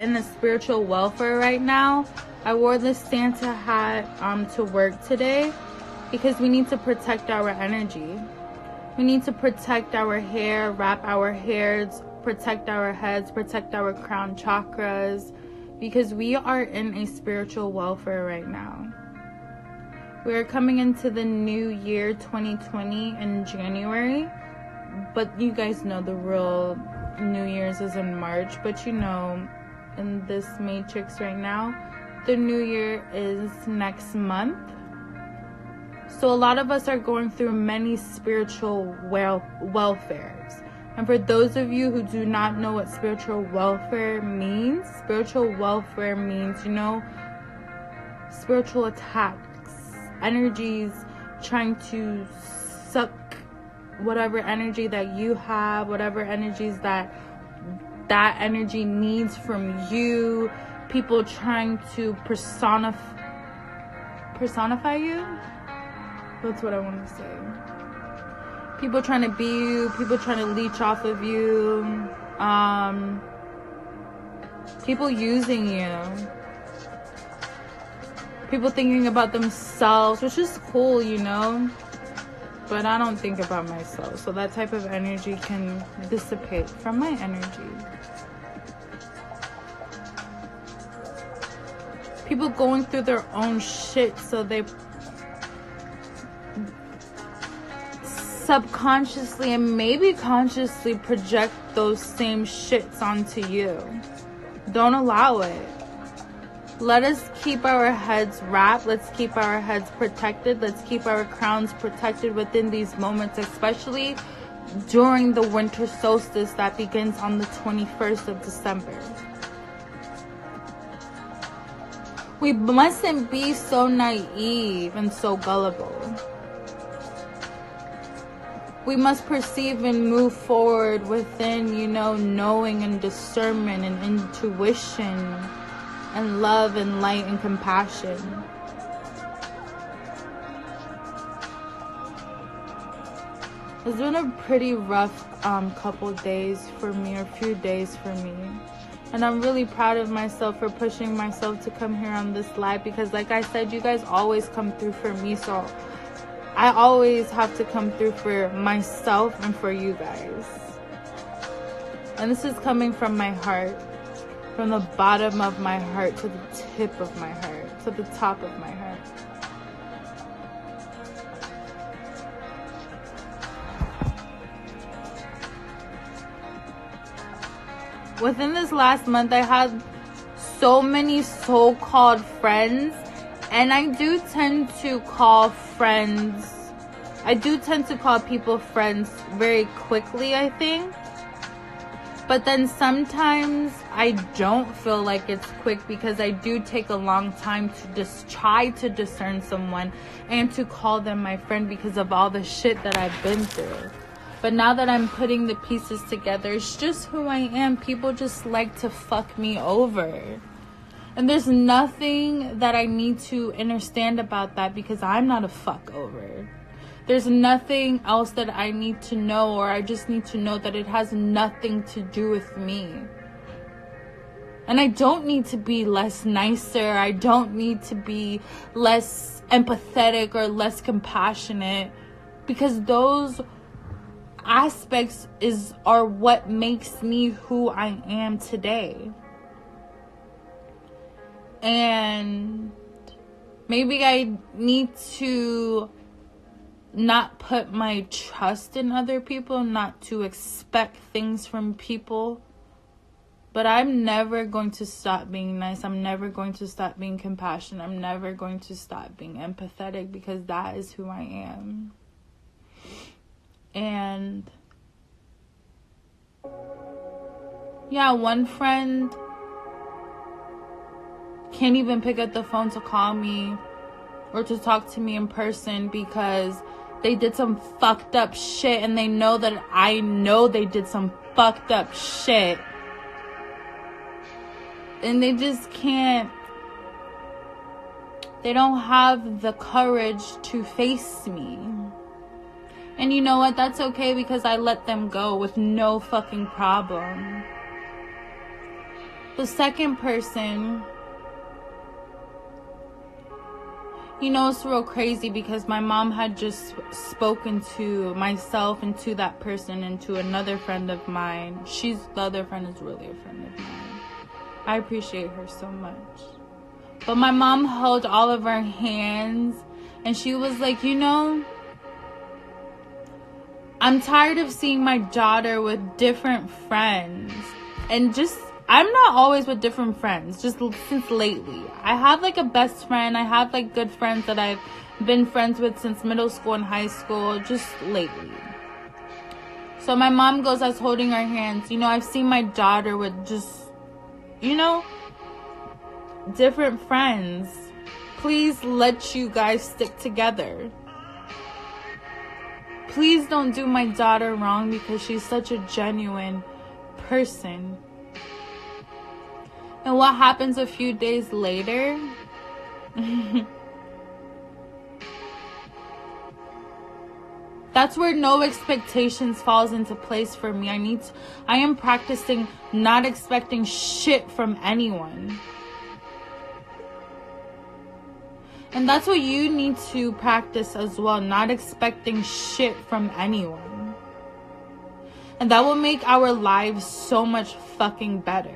in the spiritual welfare right now. I wore this Santa hat to work today because we need to protect our energy. We need to protect our hair, wrap our hairs, protect our heads, protect our crown chakras, because we are in a spiritual welfare right now. We are coming into the new year 2020 in January, but you guys know the real New Year's is in March. But you know, in this matrix right now, the new year is next month. So a lot of us are going through many spiritual welfares. And for those of you who do not know what spiritual welfare means, you know, spiritual attacks, energies trying to suck whatever energy that you have, whatever energies that energy needs from you, people trying to personify you. That's what I want to say. People trying to be you, people trying to leech off of you, people using you, people thinking about themselves, which is cool, you know, but I don't think about myself, so that type of energy can dissipate from my energy. People going through their own shit, so they subconsciously and maybe consciously project those same shits onto you. Don't allow it. Let us keep our heads wrapped. Let's keep our heads protected. Let's keep our crowns protected within these moments, especially during the winter solstice that begins on the 21st of December. We mustn't be so naive and so gullible. We must perceive and move forward within, you know, knowing and discernment and intuition and love and light and compassion. It's been a pretty rough couple days for me, or few days for me. And I'm really proud of myself for pushing myself to come here on this live, because like I said, you guys always come through for me, so I always have to come through for myself and for you guys. And this is coming from my heart, from the bottom of my heart to the tip of my heart, to the top of my heart. Within this last month, I had so many so-called friends, and I do tend to call people friends very quickly, I think. But then sometimes I don't feel like it's quick, because I do take a long time to just try to discern someone and to call them my friend, because of all the shit that I've been through. But now that I'm putting the pieces together, it's just who I am. People just like to fuck me over. And there's nothing that I need to understand about that, because I'm not a fuck over. There's nothing else that I need to know, or I just need to know that it has nothing to do with me. And I don't need to be less nicer. I don't need to be less empathetic or less compassionate, because those aspects are what makes me who I am today. And maybe I need to not put my trust in other people, not to expect things from people. But I'm never going to stop being nice. I'm never going to stop being compassionate. I'm never going to stop being empathetic, because that is who I am. And yeah, one friend can't even pick up the phone to call me or to talk to me in person, because they did some fucked up shit, and they know that I know they did some fucked up shit, and they just can't, they don't have the courage to face me. And you know what? That's okay, because I let them go with no fucking problem. The second person, you know, it's real crazy because my mom had just spoken to myself and to that person and to another friend of mine. The other friend is really a friend of mine. I appreciate her so much. But my mom held all of our hands and she was like, you know, I'm tired of seeing my daughter with different friends. And I'm not always with different friends, just since lately. I have like a best friend. I have like good friends that I've been friends with since middle school and high school, just lately. So my mom goes, I was holding her hands. You know, I've seen my daughter with just, you know, different friends. Please let you guys stick together. Please don't do my daughter wrong because she's such a genuine person. And what happens a few days later? That's where no expectations falls into place for me. I am practicing not expecting shit from anyone. And that's what you need to practice as well. Not expecting shit from anyone. And that will make our lives so much fucking better.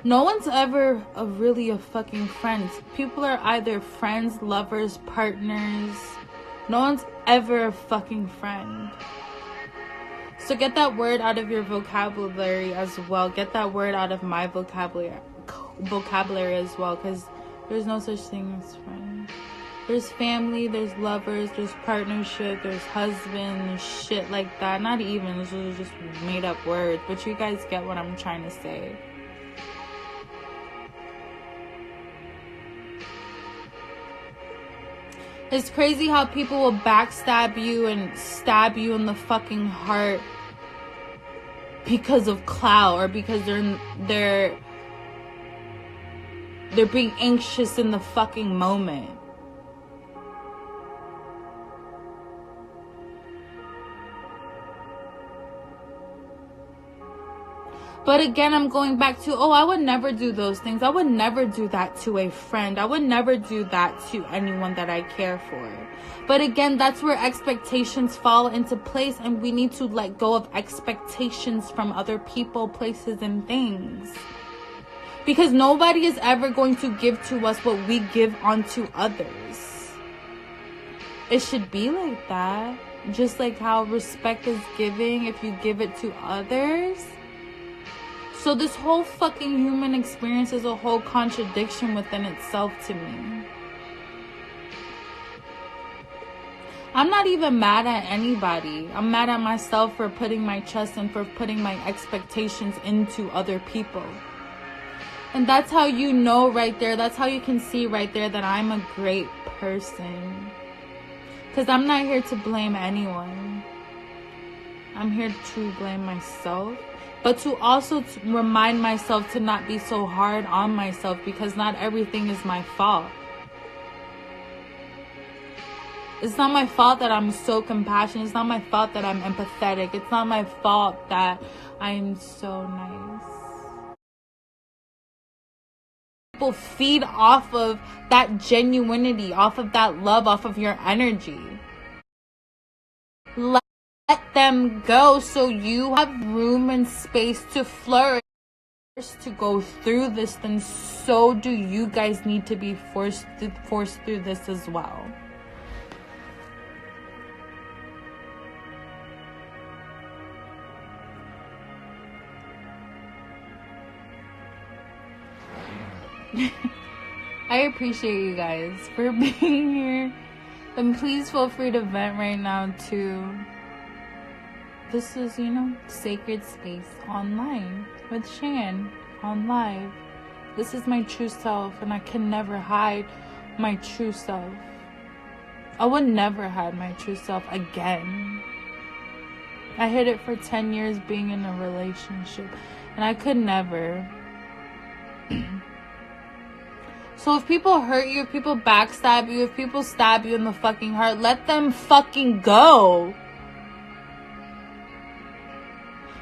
No one's ever really a fucking friend. People are either friends, lovers, partners. No one's ever a fucking friend. So get that word out of your vocabulary as well. Get that word out of my vocabulary as well. Because there's no such thing as friends. There's family, there's lovers, there's partnership, there's husband, shit like that. Not even, this is just made up words. But you guys get what I'm trying to say. It's crazy how people will backstab you and stab you in the fucking heart because of clout or because they're being anxious in the fucking moment. But again, I'm going back to, I would never do those things. I would never do that to a friend. I would never do that to anyone that I care for. But again, that's where expectations fall into place, and we need to let go of expectations from other people, places, and things. Because nobody is ever going to give to us what we give onto others. It should be like that. Just like how respect is giving if you give it to others. So this whole fucking human experience is a whole contradiction within itself to me. I'm not even mad at anybody. I'm mad at myself for putting my trust and for putting my expectations into other people. And that's how you know right there, that's how you can see right there that I'm a great person. Because I'm not here to blame anyone. I'm here to blame myself. But to also remind myself to not be so hard on myself, because not everything is my fault. It's not my fault that I'm so compassionate. It's not my fault that I'm empathetic. It's not my fault that I'm so nice. People feed off of that genuinity, off of that love, off of your energy. Let them go so you have room and space to flourish, to go through this. Then so do you guys need to be forced through this as well. I appreciate you guys for being here, and please feel free to vent right now too. This is, sacred space online with Shan on live. This is my true self, and I can never hide my true self. I would never hide my true self again. I hid it for 10 years being in a relationship, and I could never. So if people hurt you, if people backstab you, if people stab you in the fucking heart, let them fucking go.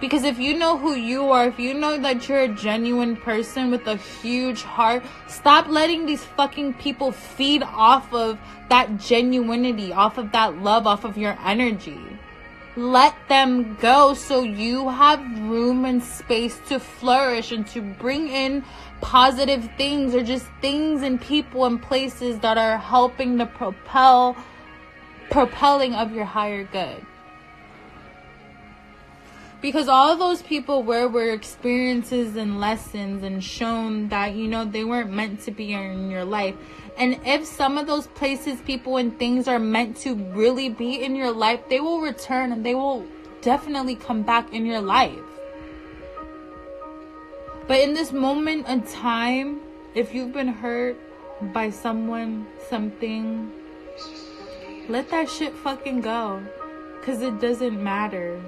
Because if you know who you are, if you know that you're a genuine person with a huge heart, stop letting these fucking people feed off of that genuinity, off of that love, off of your energy. Let them go so you have room and space to flourish and to bring in positive things, or just things and people and places that are helping the propelling of your higher good. Because all those people were experiences and lessons and shown that, you know, they weren't meant to be in your life. And if some of those places, people, and things are meant to really be in your life, they will return and they will definitely come back in your life. But in this moment in time, if you've been hurt by someone, something, let that shit fucking go. Because it doesn't matter.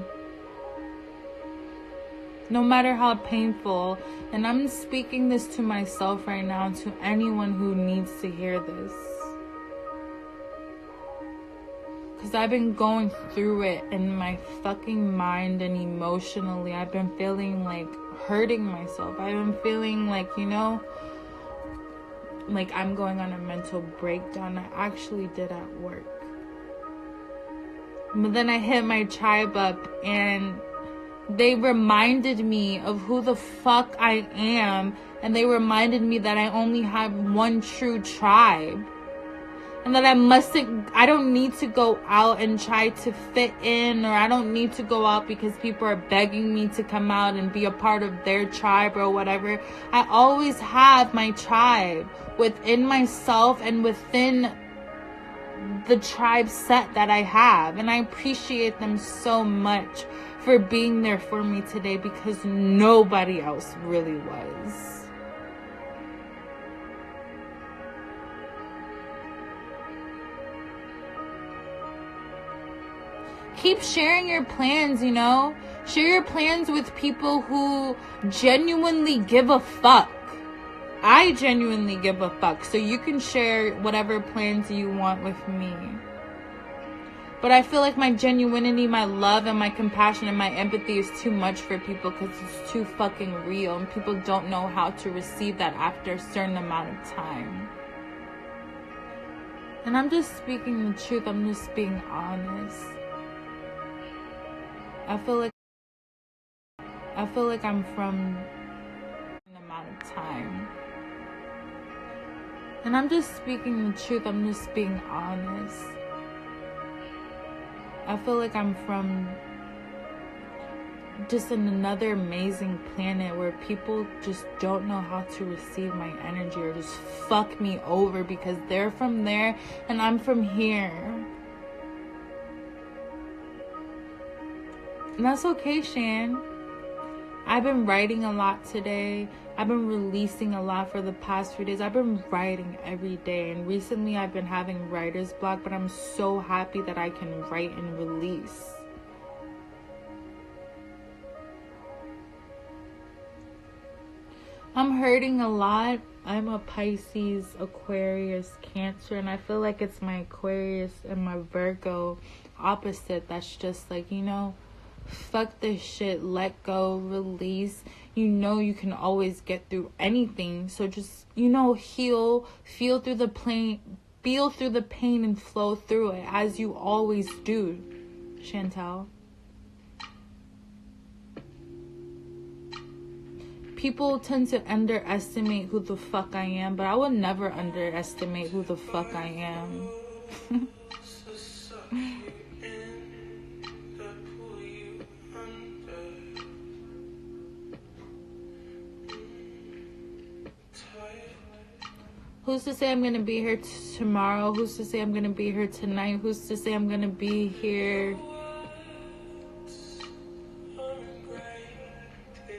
No matter how painful. And I'm speaking this to myself right now, to anyone who needs to hear this. Because I've been going through it in my fucking mind, and emotionally. I've been feeling like hurting myself. I've been feeling like, you know, like I'm going on a mental breakdown. I actually did at work. But then I hit my tribe up, and they reminded me of who the fuck I am. And they reminded me that I only have one true tribe. And that I don't need to go out and try to fit in. Or I don't need to go out because people are begging me to come out and be a part of their tribe or whatever. I always have my tribe within myself and within the tribe set that I have. And I appreciate them so much for being there for me today, because nobody else really was. Keep sharing your plans, you know? Share your plans with people who genuinely give a fuck. I genuinely give a fuck, so you can share whatever plans you want with me. But I feel like my genuinity, my love, and my compassion and my empathy is too much for people, because it's too fucking real. And people don't know how to receive that after a certain amount of time. And I'm just speaking the truth. I'm just being honest. I feel like I'm from an amount of time. And I'm just speaking the truth. I'm just being honest. I feel like I'm from just another amazing planet where people just don't know how to receive my energy, or just fuck me over because they're from there and I'm from here. And that's okay, Shan. I've been writing a lot today. I've been releasing a lot for the past few days. I've been writing every day. And recently I've been having writer's block. But I'm so happy that I can write and release. I'm hurting a lot. I'm a Pisces, Aquarius, Cancer. And I feel like it's my Aquarius and my Virgo opposite. That's just like, you know, fuck this shit, let go, release. You know you can always get through anything. So just, you know, heal, feel through the pain and flow through it as you always do, Chantel. People tend to underestimate who the fuck I am, but I will never underestimate who the fuck I am. Who's to say I'm going to be here tomorrow? Who's to say I'm going to be here tonight? Who's to say I'm going to be here?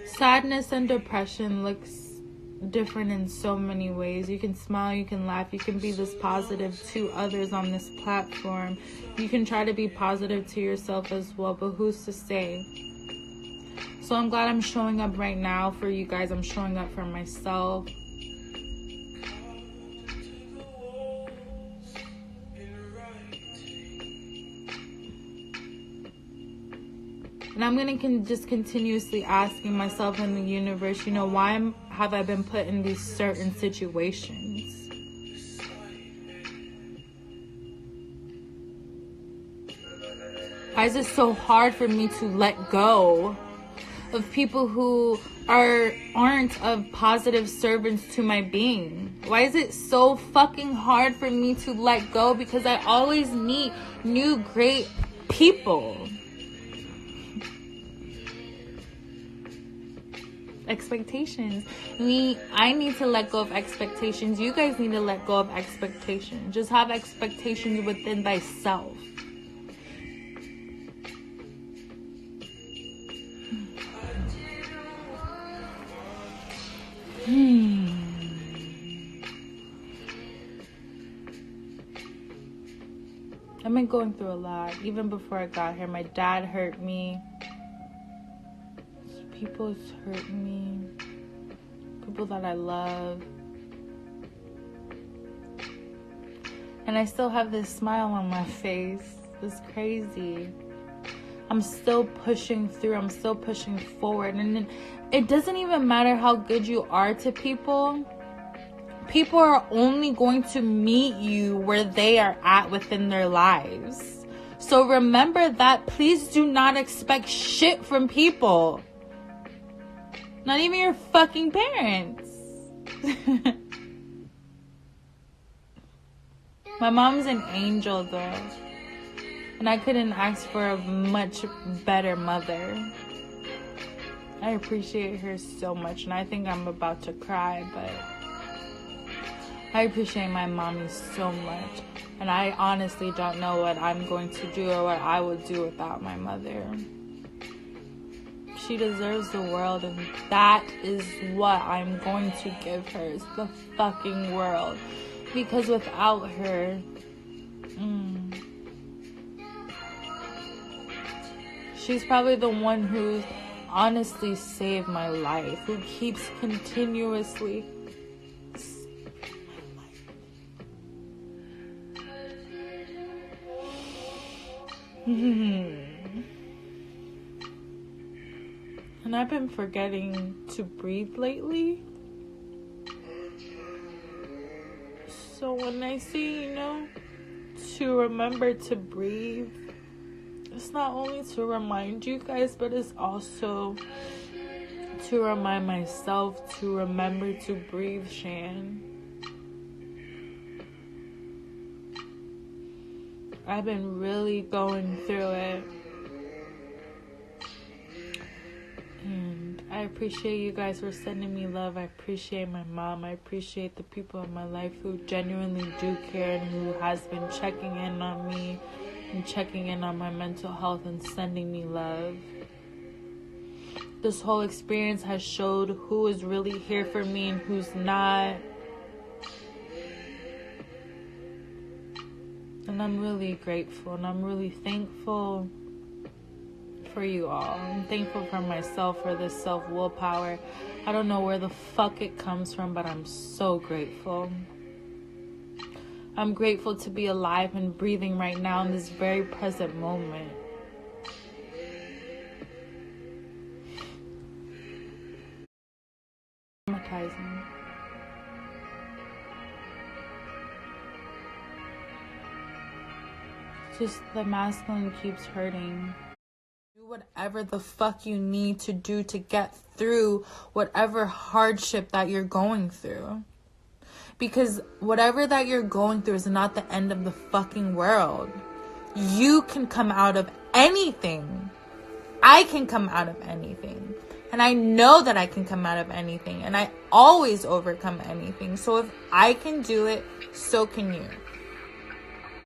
Sadness and depression looks different in so many ways. You can smile, you can laugh, you can be this positive to others on this platform. You can try to be positive to yourself as well, but who's to say? So I'm glad I'm showing up right now for you guys. I'm showing up for myself. And I'm going to just continuously asking myself and the universe, you know, why have I been put in these certain situations? Why is it so hard for me to let go of people who aren't of positive servants to my being? Why is it so fucking hard for me to let go? Because I always meet new great people. Expectations. I need to let go of expectations. You guys need to let go of expectations. Just have expectations within thyself. I've been going through a lot. Even before I got here, my dad hurt me. People's hurt me. People that I love. And I still have this smile on my face. It's crazy. I'm still pushing through. I'm still pushing forward. And it doesn't even matter how good you are to people. People are only going to meet you where they are at within their lives. So remember that. Please do not expect shit from people. Not even your fucking parents. My mom's an angel though. And I couldn't ask for a much better mother. I appreciate her so much. And I think I'm about to cry, but I appreciate my mommy so much. And I honestly don't know what I'm going to do or what I would do without my mother. She deserves the world, and that is what I'm going to give her, is the fucking world. Because without her, she's probably the one who honestly saved my life, who keeps continuously And I've been forgetting to breathe lately. So when I say, you know, to remember to breathe, it's not only to remind you guys, but it's also to remind myself to remember to breathe, Shan. I've been really going through it. And I appreciate you guys for sending me love. I appreciate my mom. I appreciate the people in my life who genuinely do care and who has been checking in on me and checking in on my mental health and sending me love. This whole experience has showed who is really here for me and who's not. And I'm really grateful and I'm really thankful for you all. I'm thankful for myself, for this self-willpower. I don't know where the fuck it comes from, but I'm so grateful. I'm grateful to be alive and breathing right now in this very present moment. Traumatizing. Just the masculine keeps hurting. Do whatever the fuck you need to do to get through whatever hardship that you're going through. Because whatever that you're going through is not the end of the fucking world. You can come out of anything. I can come out of anything. And I know that I can come out of anything. And I always overcome anything. So if I can do it, so can you.